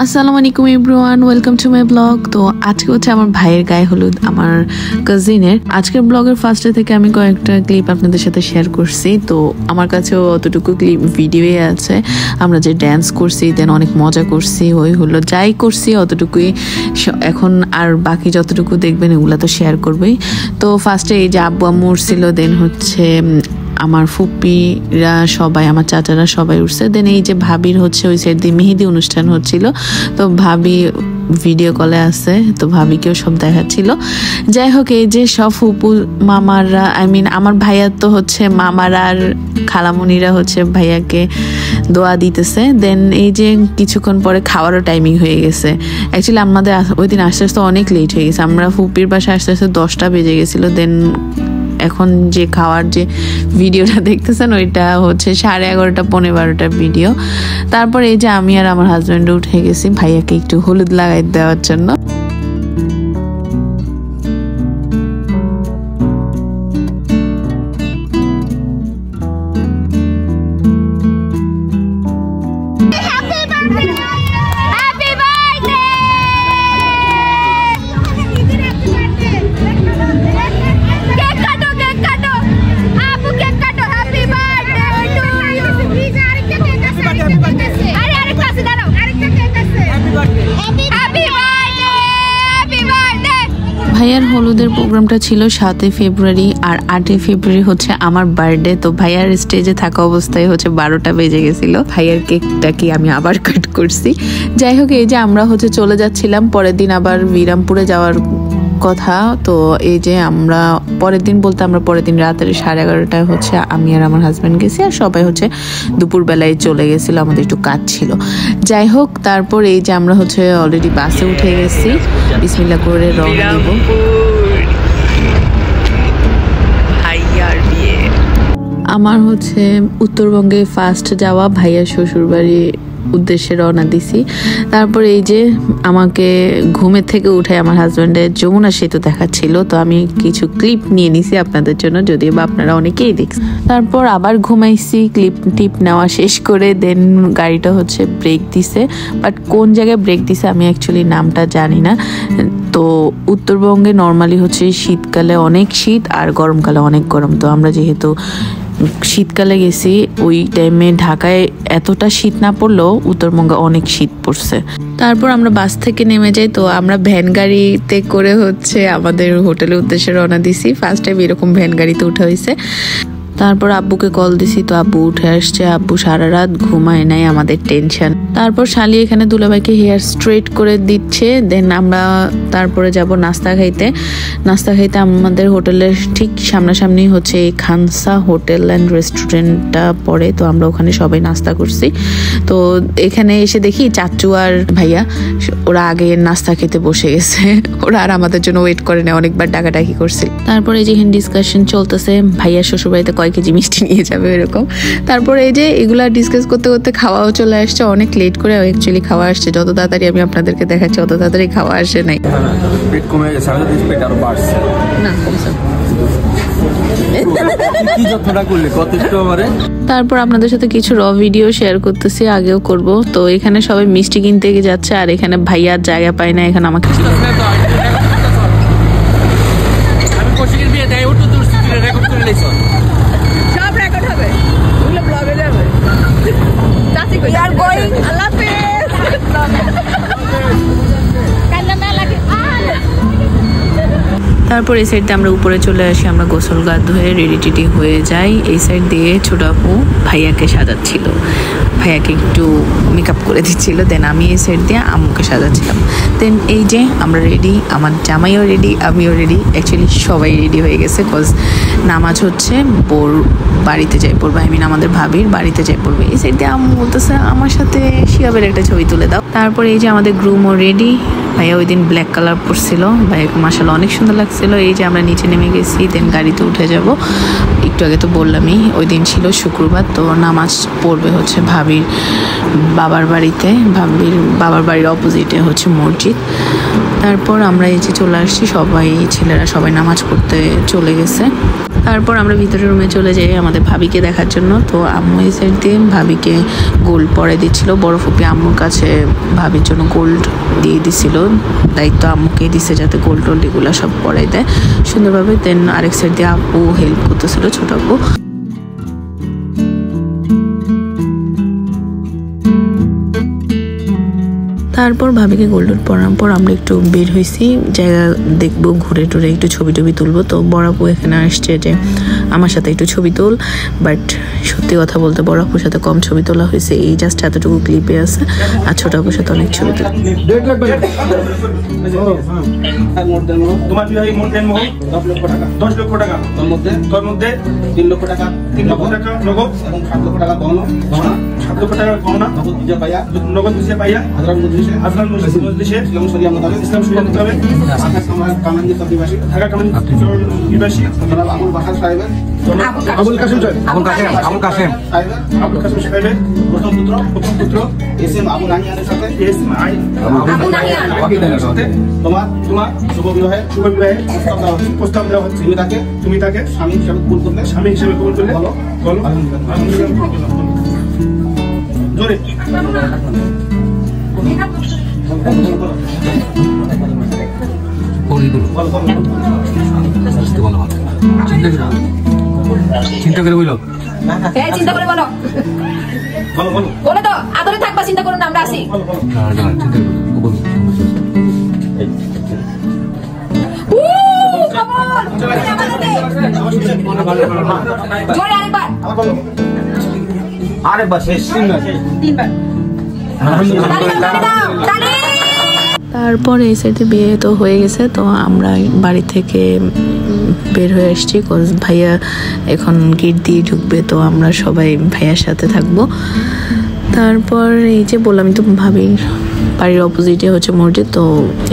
আসসালামু আলাইকুম everyone, welcome to my blog. তো আজকে হচ্ছে আমার ভাইয়ের গায়ে হলুদ, আমার কাজিনের। আজকের ব্লগের ফার্স্টে থেকে আমি কয়েকটা ক্লিপ আপনাদের সাথে শেয়ার করছি। তো আমার কাছেও অতটুকু ক্লিপ ভিডিওই আছে। আমরা যে ড্যান্স করছি, দেন অনেক মজা করছি, ওই হলো যাই করছি অতটুকুই। এখন আর বাকি যতটুকু দেখবেন এগুলো তো শেয়ার করবেই। তো ফার্স্টে এই যে আব্বু আম্মু উঠছিল, দেন হচ্ছে আমার ফুপিরা সবাই, আমার চাচারা সবাই উঠছে। দেন এই যে ভাবির হচ্ছে ওই সাইড দিয়ে মেহেদি অনুষ্ঠান হচ্ছিল, তো ভাবি ভিডিও কলে আছে, তো ভাবিকেও সব দেখাচ্ছিল। যাই হোক, এই যে সব ফুপু মামারা, আমার ভাইয়ার তো হচ্ছে মামারা আর খালামণিরা হচ্ছে ভাইয়াকে দোয়া দিতেছে। দেন এই যে কিছুক্ষণ পরে খাওয়ারও টাইমিং হয়ে গেছে। অ্যাকচুয়ালি আমাদের ওই দিন আস্তে আস্তে অনেক লেট হয়ে গেছে। আমরা ফুপির বাসায় আস্তে আস্তে 10টা বেজে গেছিলো। দেন এখন যে খাওয়ার যে ভিডিওটা দেখতেছেন ওইটা হচ্ছে 11:30 পৌনে 12টার ভিডিও। তারপর এই যে আমি আর আমার হাজব্যান্ড উঠে গেছি ভাইয়াকে একটু হলুদ লাগাই দেওয়ার জন্য। ভাইয়ার হলুদের প্রোগ্রামটা ছিল 7 ফেব্রুয়ারি, আর 8 ফেব্রুয়ারি হচ্ছে আমার বার্থডে। তো ভাইয়ার স্টেজে থাকা অবস্থায় হচ্ছে 12টা বেজে গেছিল। ভাইয়ার কেকটা কি আমি আবার কাট করছি। যাই হোক, এই যে আমরা হচ্ছে চলে যাচ্ছিলাম পরের দিন আবার বিরামপুরে যাওয়ার কথা। তো এই যে আমরা পরের দিন বলতে আমরা পরের দিন রাতের 11:30টায় হচ্ছে আমি আর আমার হাজব্যান্ড গেছি, আর সবাই হচ্ছে দুপুরবেলায় চলে গেছিল, আমাদের একটু কাজ ছিল। যাই হোক, তারপর এই যে আমরা হচ্ছে অলরেডি বাসে উঠে গেছি, বিসমিল্লাহ করে রওনা দিব। আমার হচ্ছে উত্তরবঙ্গে ফার্স্ট যাওয়া, ভাইয়ার শ্বশুরবাড়ি উদ্দেশ্যে রওনা দিছি। তারপর এই যে আমাকে ঘুমের থেকে উঠে আমার হাজব্যান্ডের যমুনা সেতু দেখাচ্ছিল, তো আমি কিছু ক্লিপ নিয়ে নিছি আপনাদের জন্য, যদিও বা আপনারা অনেকেই দেখছেন। তারপর আবার ঘুমাইছি, টিপ নেওয়া শেষ করে। দেন গাড়িটা হচ্ছে ব্রেক দিছে, বাট কোন জায়গায় ব্রেক দিছে আমি অ্যাকচুয়ালি নামটা জানি না। তো উত্তরবঙ্গে নর্মালি হচ্ছে শীতকালে অনেক শীত আর গরমকালে অনেক গরম। তো আমরা যেহেতু শীতকালে গেছি, ওই টাইমে ঢাকায় এতটা শীত না পড়লেও উত্তরবঙ্গে অনেক শীত পড়ছে। তারপর আমরা বাস থেকে নেমে যাই। তো আমরা ভ্যান গাড়িতে করে হচ্ছে আমাদের হোটেলের উদ্দেশ্যে রওনা দিছি। ফার্স্ট টাইম এরকম ভ্যান গাড়িতে উঠা হয়েছে। তারপর আব্বুকে কল দিছি, তো আব্বু উঠে আসছে। আব্বু সারা রাত ঘুমায় নাই, আমাদের টেনশন। তারপর শালি এখানে দুলাভাইকে হেয়ার স্ট্রেট করে দিচ্ছে। দেন আমরা তারপরে যাব নাস্তা খাইতে। নাস্তা খাইতে আমাদের হোটেলের ঠিক সামনাসামনি হচ্ছে এই খানসা হোটেল অ্যান্ড রেস্টুরেন্টটা পড়ে। তো আমরা ওখানে সবাই নাস্তা করছি। তো এখানে এসে দেখি চাচু আর ভাইয়া ওরা আগে নাস্তা খেতে বসে গেছে। ওরা আর আমাদের জন্য ওয়েট করে না, অনেকবার ডাকাডাকি করছে। তারপরে যেখানে ডিসকাশন চলতেছে ভাইয়ার শ্বশুরবাড়িতে কয় কেজি মিষ্টি নিয়ে যাবে এরকম। তারপরে এই যে এগুলা ডিসকাস করতে করতে খাওয়াও চলে আসছে, অনেক লেট করে অ্যাকচুয়ালি খাওয়া আসছে। যত তাড়াতাড়ি আমি আপনাদেরকে দেখাচ্ছি অত তাড়াতাড়ি খাওয়া আসে নাই। তারপর আপনাদের সাথে কিছু র ভিডিও শেয়ার করতেছি, আগেও করব। তো এখানে সবাই মিষ্টি কিনতে যাচ্ছে, আর এখানে ভাইয়ার জায়গা পায় না, এখানে আমাকে তারপর এই সাইড দিয়ে আমরা উপরে চলে আসি। আমরা গোসল গা ধুয়ে রেডি টেডি হয়ে যাই। এই সাইড দিয়ে ছোট আপু ভাইয়াকে সাজাচ্ছিল, ভাইয়াকে একটু মেকআপ করে দিচ্ছিল। দেন আমি এই সাইড দিয়ে আম্মুকে সাজাচ্ছিলাম। দেন এই যে আমরা রেডি, আমার জামাইও রেডি, আমিও রেডি। অ্যাকচুয়ালি সবাই রেডি হয়ে গেছে, কজ নামাজ হচ্ছে বোর বাড়িতে যাই পড়বে, আমাদের ভাবির বাড়িতে যাই পড়বে। এই সাইড দিয়ে আম্মু বলতেছে আমার সাথে শিয়াবের একটা ছবি তুলে দাও। তারপর এই যে আমাদের গ্রুমও রেডি। ভাইয়া ওই দিন ব্ল্যাক কালার পরছিল, ভাইয়াকে মাশাআল্লাহ অনেক সুন্দর লাগছিল। এই যে আমরা নিচে নেমে গেছি, দেন গাড়িতে উঠে যাব। একটু আগে তো বললামই ওই দিন ছিল শুক্রবার, তো নামাজ পড়বে হচ্ছে ভাবি ভাবির বাবার বাড়িতে। ভাবির বাবার বাড়ির অপোজিটে হচ্ছে মসজিদ। তারপর আমরা এই যে চলে আসছি, সবাই ছেলেরা সবাই নামাজ পড়তে চলে গেছে। তারপর আমরা ভিতরের রুমে চলে যাই আমাদের ভাবিকে দেখার জন্য। তো আম্মু এই সাইড দিয়ে ভাবিকে গোল্ড পরে দিচ্ছিল। বড় ফুপি আম্মুর কাছে ভাবির জন্য গোল্ড দিয়ে দিছিল, দায়িত্ব আম্মুকে দিছে যাতে গোল্ড টোল্ড এগুলো সব পরাই দেয় সুন্দরভাবে। দেন আরেক সাইড দিয়ে আপু হেল্প করতেছিল, ছোট আপু। তারপর ভাবিকে গোল্ড পরানোর পর আমরা একটু বের হয়েছি, জায়গা দেখবো, ঘুরে টুরে একটু ছবি টবি তুলবো। তো বড় আপু এখানে আসছে যে আমার সাথে একটু ছবি তুল, বাট সত্যি কথা বলতে বড় আপুর সাথে কম ছবি তোলা হয়েছে, এই জাস্ট এতটুকু ক্লিপে আছে। আর ছোট আপুর সাথে অনেক ছবি তোলা। তোমার বিবাহে মোট দেন মোট 10 লক্ষ টাকা। 10 লক্ষ টাকা তোর মধ্যে 3 লক্ষ টাকা, 3 লক্ষ টাকা নগদ এবং 7 লক্ষ টাকা গহনা। 7 লক্ষ টাকা গহনা নগদ দিতে পাইয়া, নগদ দিতে পাইয়া হাজরাত মজলিসে ইসলাম শরিয়া মোতাবেক ঢাকা কামানজি তবিবাসী, ঢাকা কামানজি তবিবাসী জনাব আবুল বাহার সাহেবের, আবুল কাসেম সাহেবের প্রথম পুত্র এসএম আবু নাহিয়ানের সাথে তোমার শুভ বিবাহে প্রস্তাব দেওয়া হচ্ছে। তুমি তাকে স্বামী হিসেবে কবুল করলে বলো জোরে। চিন্তা করে বলো, চিন্তা করে বলো, বলে তো আদরে থাকবা, চিন্তা করুন আমরা আছি। আরেকবার শেষ তিনবার। তারপর এই সাইডে বিয়ে তো হয়ে গেছে। তো আমরা বাড়ি থেকে বের হয়ে আসছি, কজ ভাইয়া এখন গেট দিয়ে ঢুকবে, তো আমরা সবাই ভাইয়ার সাথে থাকবো। তারপর এই যে বললাম তো ভাবির বাড়ির অপোজিটে হচ্ছে মসজিদ, তো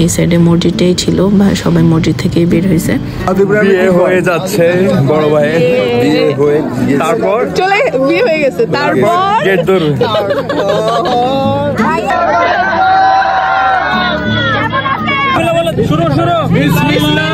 এই সাইডে মসজিদটাই ছিল, সবাই মসজিদ থেকেই বের হয়েছে। বিয়ে হয়ে যাচ্ছে বড় ভাইয়ের, বিয়ে হয়ে তারপর চলে বিয়ে হয়ে গেছে, তারপর গেট ধরবে। শুরু বিসমিল্লাহ।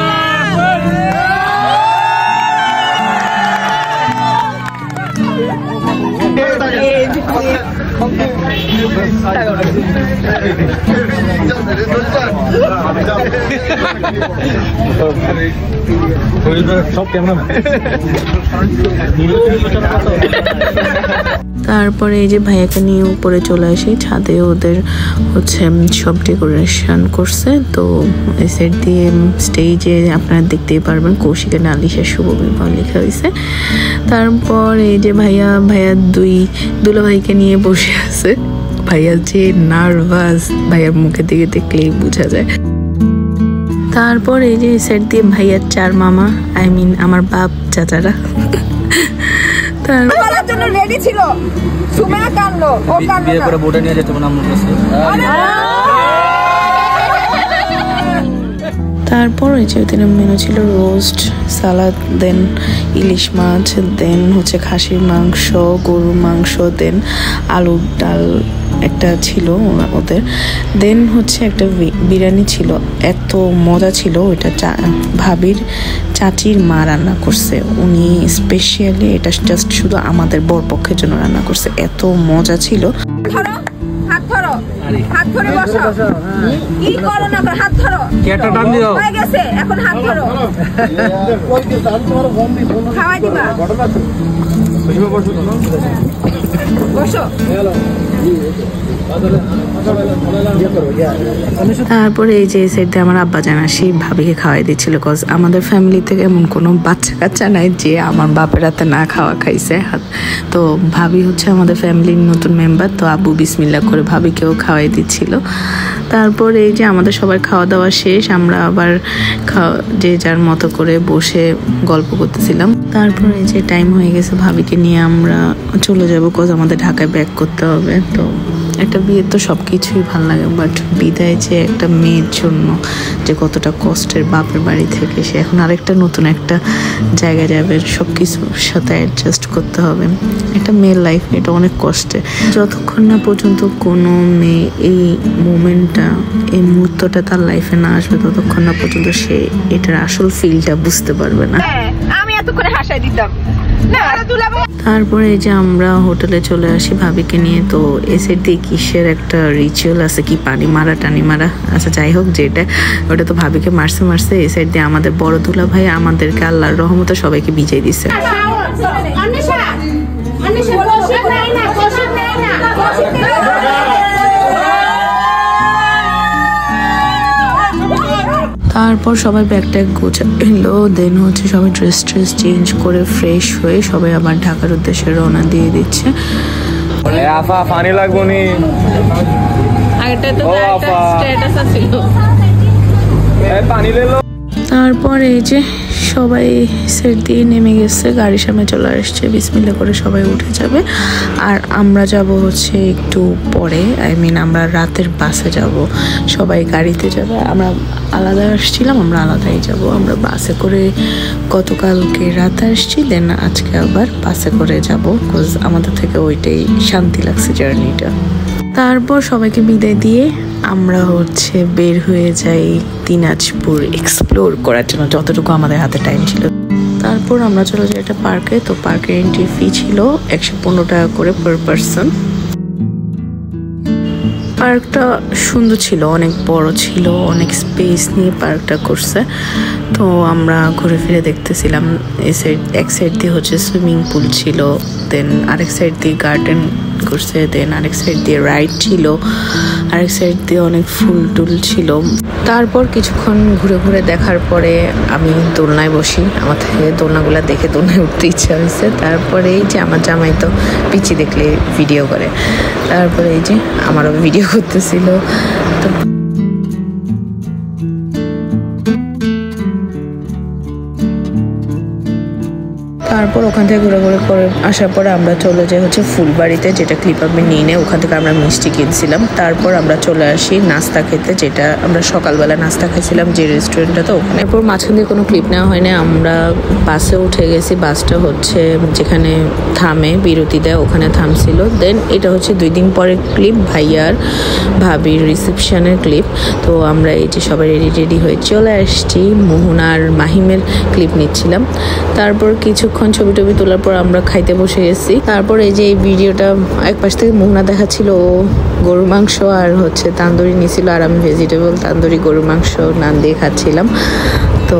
সব ক্যামেরা। তারপরে এই যে ভাইয়াকে নিয়ে উপরে চলে আসি ছাদে, ওদের হচ্ছে সব ডেকোরেশন করছে। তো এই সাইড দিয়ে স্টেজে আপনারা দেখতেই পারবেন কৌশিকের নালিশা শুভ বিবাহ লেখা হয়েছে। তারপর এই যে ভাইয়া দুলা ভাইকে নিয়ে বসে আছে। ভাইয়া যে নার্ভাস, ভাইয়ার মুখের দিকে দেখলেই বোঝা যায়। তারপর এই যে সাইড দিয়ে ভাইয়ার 4 মামা, আমার বাপ চাচারা জন্য রেডি ছিল। সুমেয়া কাঁদলো, ও কাঁদলো বিয়ে করে বোটে নিয়ে যেতে না মনে আছে। তারপর এই যে ওদের মেনু ছিল রোস্ট, সালাদ, দেন ইলিশ মাছ, দেন হচ্ছে খাসির মাংস, গরুর মাংস, দেন আলুর ডাল একটা ছিল ওদের, দেন হচ্ছে একটা বিরিয়ানি ছিল। এত মজা ছিল, ওইটা ভাবির চাচির মা রান্না করছে, উনি স্পেশালি এটা জাস্ট শুধু আমাদের বরপক্ষের জন্য রান্না করছে, এত মজা ছিল। হাত ধরে বসো, কি করো না হাত ধরো, হয়ে গেছে এখন হাত ধরো, খাওয়াই দিবা, বসো। তারপরে এই যে সাইডে আমার আব্বা জানা সেই ভাবিকে খাওয়াই দিচ্ছিল, কজ আমাদের ফ্যামিলি থেকে এমন কোনো বাচ্চা কাচ্চা নাই যে আমার বাপের হাতে না খাওয়া খাইছে। তো ভাবি হচ্ছে আমাদের ফ্যামিলির নতুন মেম্বার, তো আব্বু বিসমিল্লাহ করে ভাবিকেও খাওয়াই দিচ্ছিল। তারপর এই যে আমাদের সবার খাওয়া দাওয়া শেষ, আমরা আবার যে যার মতো করে বসে গল্প করতেছিলাম। তারপর এই যে টাইম হয়ে গেছে, ভাবিকে নিয়ে আমরা চলে যাব, কজ আমাদের ঢাকায় ব্যাক করতে হবে। তো একটা বিয়ে তো সব কিছুই ভালো লাগে, বাট বিদায় যে একটা মেয়ের জন্য যে কতটা কষ্টের, বাপের বাড়ি থেকে সে এখন আরেকটা নতুন একটা জায়গায় যাবে, সব কিছুর সাথে অ্যাডজাস্ট করতে হবে। একটা মেয়ের লাইফ এটা অনেক কষ্টে। যতক্ষণ না পর্যন্ত কোনো মেয়ে এই মোমেন্টটা, এই মুহূর্তটা তার লাইফে না আসবে, ততক্ষণ না পর্যন্ত সে এটার আসল ফিলটা বুঝতে পারবে না। আমি এত করে হাসাই দিতাম না। তারপরে এই যে আমরা হোটেলে চলে আসি ভাবিকে নিয়ে। তো এসের দিয়ে কিসের একটা রিচুয়াল আছে, কি পানি মারা টানি মারা, আচ্ছা যাই হোক, যেটা ওটা তো ভাবিকে মারছে। এই সাইড দিয়ে আমাদের বড় দুলা ভাই আমাদেরকে আল্লাহর রহমতে সবাইকে বিজয় দিচ্ছে। তারপর সবাই ব্যাগ ট্যাগ গোছালো, দেন হচ্ছে সবাই ড্রেস চেঞ্জ করে ফ্রেশ হয়ে সবাই আবার ঢাকার উদ্দেশ্যে রওনা দিয়ে দিচ্ছে। পানি লাগবো নি, পানি লেলো। তারপর এই যে সবাই সেট দিয়ে নেমে গেছে, গাড়ির সামনে চলে আসছে, বিসমিল্লাহ করে সবাই উঠে যাবে। আর আমরা যাব হচ্ছে একটু পরে, আমরা রাতের বাসে যাব, সবাই গাড়িতে যাবে। আমরা আলাদা আসছিলাম, আমরা আলাদাই যাব। আমরা বাসে করে গতকালকে রাতে আসছি, দেন আজকে আবার বাসে করে যাব, বিকজ আমাদের থেকে ওইটাই শান্তি লাগছে জার্নিটা। তারপর সবাইকে বিদায় দিয়ে আমরা হচ্ছে বের হয়ে যাই দিনাজপুর এক্সপ্লোর করার জন্য, যতটুকু আমাদের হাতে টাইম ছিল। তারপর আমরা চলে যাই একটা পার্কে। তো পার্কের এন্ট্রি ফি ছিল 115 টাকা করে পার পারসন। পার্কটা সুন্দর ছিল, অনেক বড় ছিল, অনেক স্পেস নিয়ে পার্কটা করছে। তো আমরা ঘুরে ফিরে দেখতেছিলাম। এক সাইড দিয়ে হচ্ছে সুইমিং পুল ছিল, দেন আরেক সাইড দিয়ে গার্ডেন করছে, দেন আরেক সাইড দিয়ে রাইড ছিল, আরেক সাইড দিয়ে অনেক ফুল টুল ছিল। তারপর কিছুক্ষণ ঘুরে ঘুরে দেখার পরে আমি দোলনায় বসি। আমার থেকে দোলনাগুলো দেখে দোলনায় উঠতে ইচ্ছা হয়েছে। তারপরে এই যে আমার জামাই তো পিচি দেখলে ভিডিও করে, তারপরে এই যে আমারও ভিডিও করতেছিল। তো তারপর ওখান থেকে ঘুরে ঘুরে করে আসার পরে আমরা চলে যাই হচ্ছে ফুলবাড়িতে, যেটা ক্লিপ আমি নিয়ে নেই। ওখান থেকে আমরা মিষ্টি কিনছিলাম। তারপর আমরা চলে আসি নাস্তা খেতে, যেটা আমরা সকালবেলা নাস্তা খেয়েছিলাম যে রেস্টুরেন্টটা, তো ওখানে। এরপর মাঝখান দিয়ে কোনো ক্লিপ নেওয়া হয়নি, আমরা বাসে উঠে গেছি। বাসটা হচ্ছে যেখানে থামে, বিরতি দেয়, ওখানে থামছিল। দেন এটা হচ্ছে 2 দিন পরে ক্লিপ, ভাইয়ার ভাবির রিসেপশনের ক্লিপ। তো আমরা এই যে সবাই রেডি হয়ে চলে আসছি, মোহনার মাহিমের ক্লিপ নিচ্ছিলাম। তারপর কিছুক্ষণ ছবি টবি তোলার পর আমরা খাইতে বসে গেছি। তারপর এই যে এই ভিডিওটা এক পাশ থেকে মোহনা দেখাচ্ছিল, ও গরুর মাংস আর হচ্ছে তান্দুরি নিয়েছিল, আর আমি ভেজিটেবল তান্দুরি গরুর মাংস নান দিয়ে খাচ্ছিলাম। তো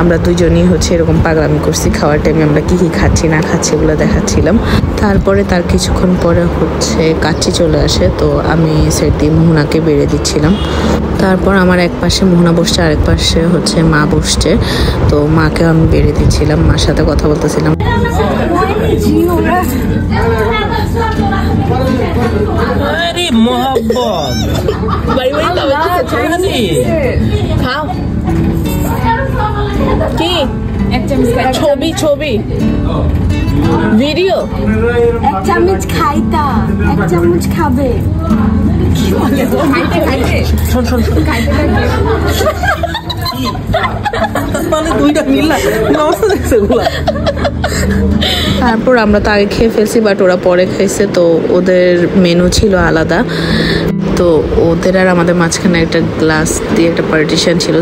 আমরা দুজনই হচ্ছে এরকম পাগলামি করছি, খাওয়ার টাইমে আমরা কি খাচ্ছি না খাচ্ছি এগুলো দেখাচ্ছিলাম। তারপরে তার কিছুক্ষণ পরে হচ্ছে কাচ্চি চলে আসে, তো আমি সেট দিয়ে মোহনাকে বেড়ে দিচ্ছিলাম। তারপর আমার এক পাশে মোহনা বসছে, আরেক পাশে হচ্ছে মা বসছে। তো মাকে আমি বেড়ে দিচ্ছিলাম, মার সাথে কথা বলতেছিলাম। কি ছবি ভিডিও 1 চামচ খাইতা, 1 চামচ খাবে। তারপর আমরা তো আগে খেয়ে ফেলছি, বাট ওরা পরে খাইছে, তো ওদের মেনু ছিল আলাদা। তো ওদের আর আমাদের মাঝখানে একটা গ্লাস দিয়ে একটা পার্টিশন ছিল,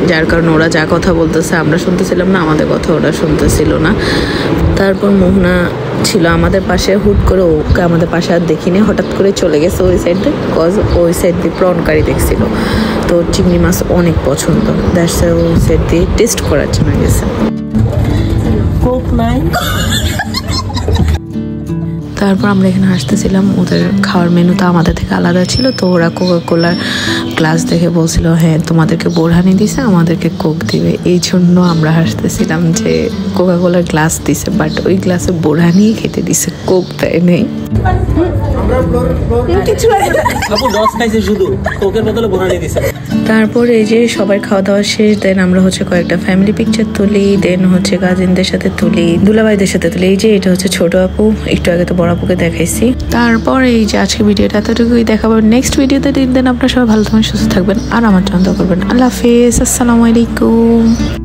যার কারণে ওরা যা কথা বলতেছে আমরা শুনতেছিলাম না, আমাদের কথা ওরা শুনতেছিল না। তারপর মোহনা ছিল আমাদের পাশে, হুট করে ওকে আমাদের পাশে আর দেখিনি, হঠাৎ করে চলে গেছে ওই সাইড দিয়ে, বিকজ ওই সাইড দিয়ে প্রন কারি দেখছিল। তো চিংড়ি মাছ অনেক পছন্দ, দ্যাটস ওই সাইড দিয়ে টেস্ট করার জন্য গেছে। তারপর আমরা এখানে হাসতেছিলাম, ওদের খাওয়ার মেনু তো আমাদের থেকে আলাদা ছিল। তো ওরা কোকা কোলার গ্লাস দেখে বলছিল, হ্যাঁ তোমাদেরকে বোরহানি দিছে, আমাদেরকে কোক দিবে। এই জন্য আমরা হাসতেছিলাম যে কোকা কোলার গ্লাস দিছে, বাট ওই গ্লাসে বোরহানি খেতে দিছে, কোক দেয় নেই। কিছু আপু রস খাইছে শুধু কোকের বদলে বোনানি দিছে। তারপর এই যে সবাই খাওয়া দাওয়া শেষ, দেন আমরা হচ্ছে কয়েকটা ফ্যামিলি পিকচার তুলি, দেন হচ্ছে কাজিনদের সাথে তুলি, দুলাভাইদের সাথে তুলি। এই যে এটা হচ্ছে ছোট আপু, একটু আগে তো বড় আপুকে দেখাইছি। তারপর এই যে আজকে ভিডিওটা এতটুকুই, দেখাবো নেক্সট ভিডিওতে। দিন আপনারা সবাই ভালো থাকবেন, সুস্থ থাকবেন আর আমার জন্য দোয়া করবেন। আল্লাহ হাফেজ, আসসালামু আলাইকুম।